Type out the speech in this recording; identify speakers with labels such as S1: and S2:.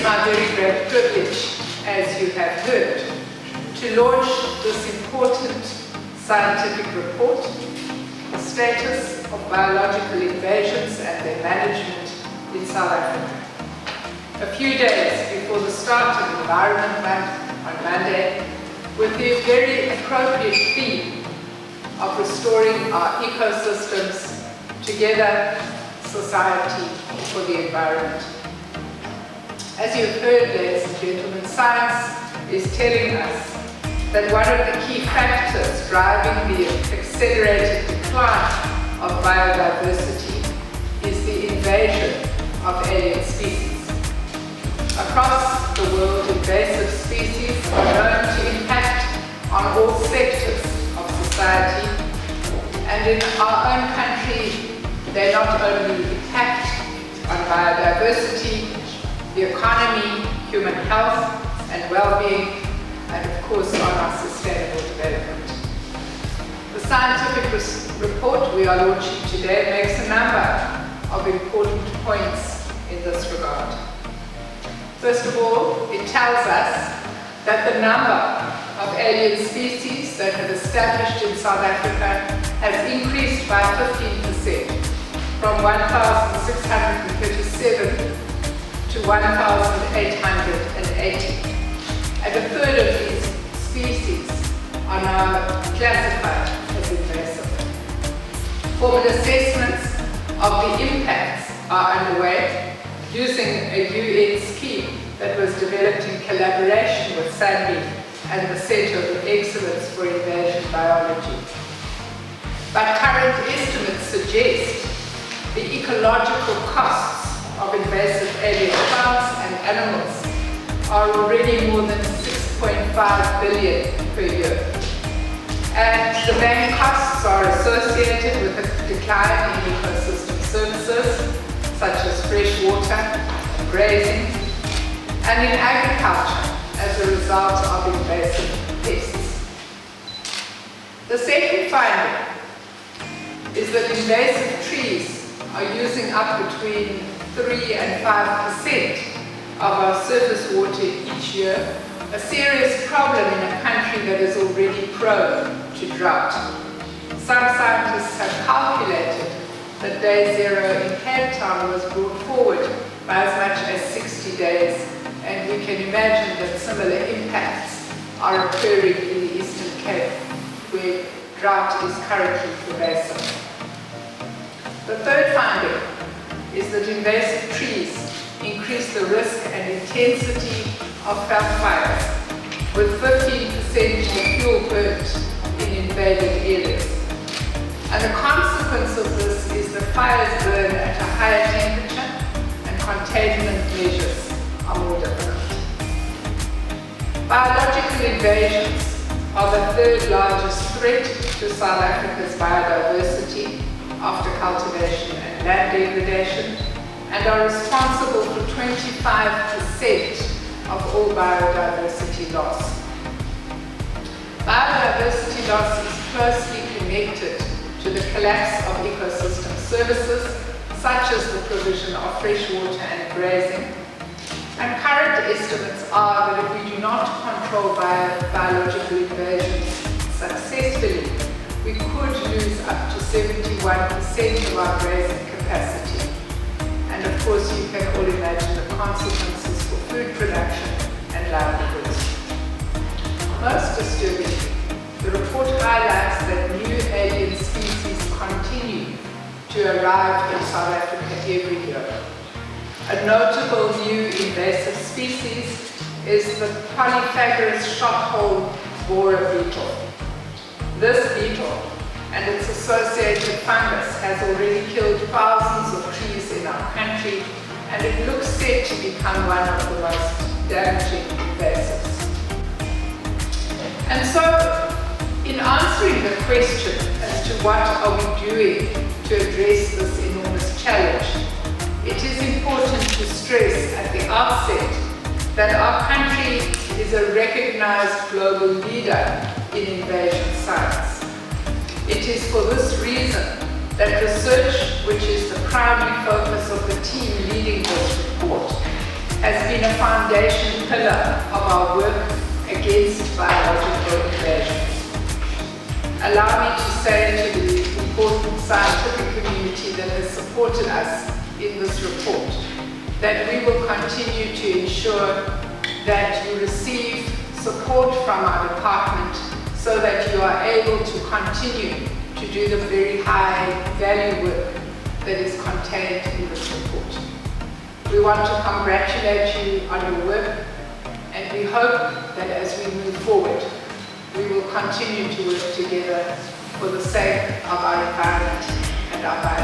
S1: is my very great privilege, as you have heard, to launch this important scientific report, the status of biological invasions and their management in South Africa. A few days before the start of Environment Month on Monday, with the very appropriate theme of restoring our ecosystems together, society for the environment. As you've heard, ladies and gentlemen, science is telling us that one of the key factors driving the accelerated decline of biodiversity is the invasion of alien species. Across the world, invasive species are known to impact on all sectors of society, and in our own country, they not only impact on biodiversity, the economy, human health and well-being, and of course on our sustainable development. The scientific report we are launching today makes a number of important points in this regard. First of all, it tells us that the number of alien species that have established in South Africa has increased by 15%, from 1,637 to 1,880. And a third of these species are now classified as invasive. Formal assessments of the impacts are underway using a UN scheme that was developed in collaboration with SANBI and the Centre of Excellence for Invasion Biology. But current estimates suggest the ecological costs of invasive alien plants and animals are already more than 6.5 billion per year. And the main costs are associated with a decline in ecosystem services, such as fresh water and grazing, and in agriculture as a result of invasive pests. The second finding is that invasive trees are using up between 3 and 5% of our surface water each year, a serious problem in a country that is already prone to drought. Some scientists have calculated that day zero in Cape Town was brought forward by as much as 60 days, and we can imagine that similar impacts are occurring in the Eastern Cape, where drought is currently pervasive. The third finding is that invasive trees increase the risk and intensity of veld fires, with 15% of fuel burnt in invaded areas. And the consequence of this is that fires burn at a higher temperature and containment measures are more difficult. Biological invasions are the third largest threat to South Africa's biodiversity after cultivation and land degradation, and are responsible for 25% of all biodiversity loss. Biodiversity loss is closely connected to the collapse of ecosystem services, such as the provision of fresh water and grazing. And current estimates are that if we do not control biological invasions successfully, we could lose up to 71% of our grazing capacity. And of course, you can all imagine the consequences for food production and livelihoods. Most disturbingly, the report highlights that new alien species continue to arrive in South Africa every year. A notable new invasive species is the Polyphagus Shophold borer beetle. This beetle and its associated fungus has already killed thousands of trees in our country, and it looks set to become one of the most damaging invasives. And so, in answering the question as to what are we doing to address this enormous challenge, it is important to stress at the outset that our country is a recognized global leader in invasion science. It is for this reason that research, which is the primary focus of the team leading this report, has been a foundation pillar of our work against biological invasions. Allow me to say to the important scientific community that has supported us in this report that we will continue to ensure that you receive support from our department so that you are able to continue to do the very high value work that is contained in this report. We want to congratulate you on your work, and we hope that as we move forward, we will continue to work together for the sake of our environment and our biodiversity.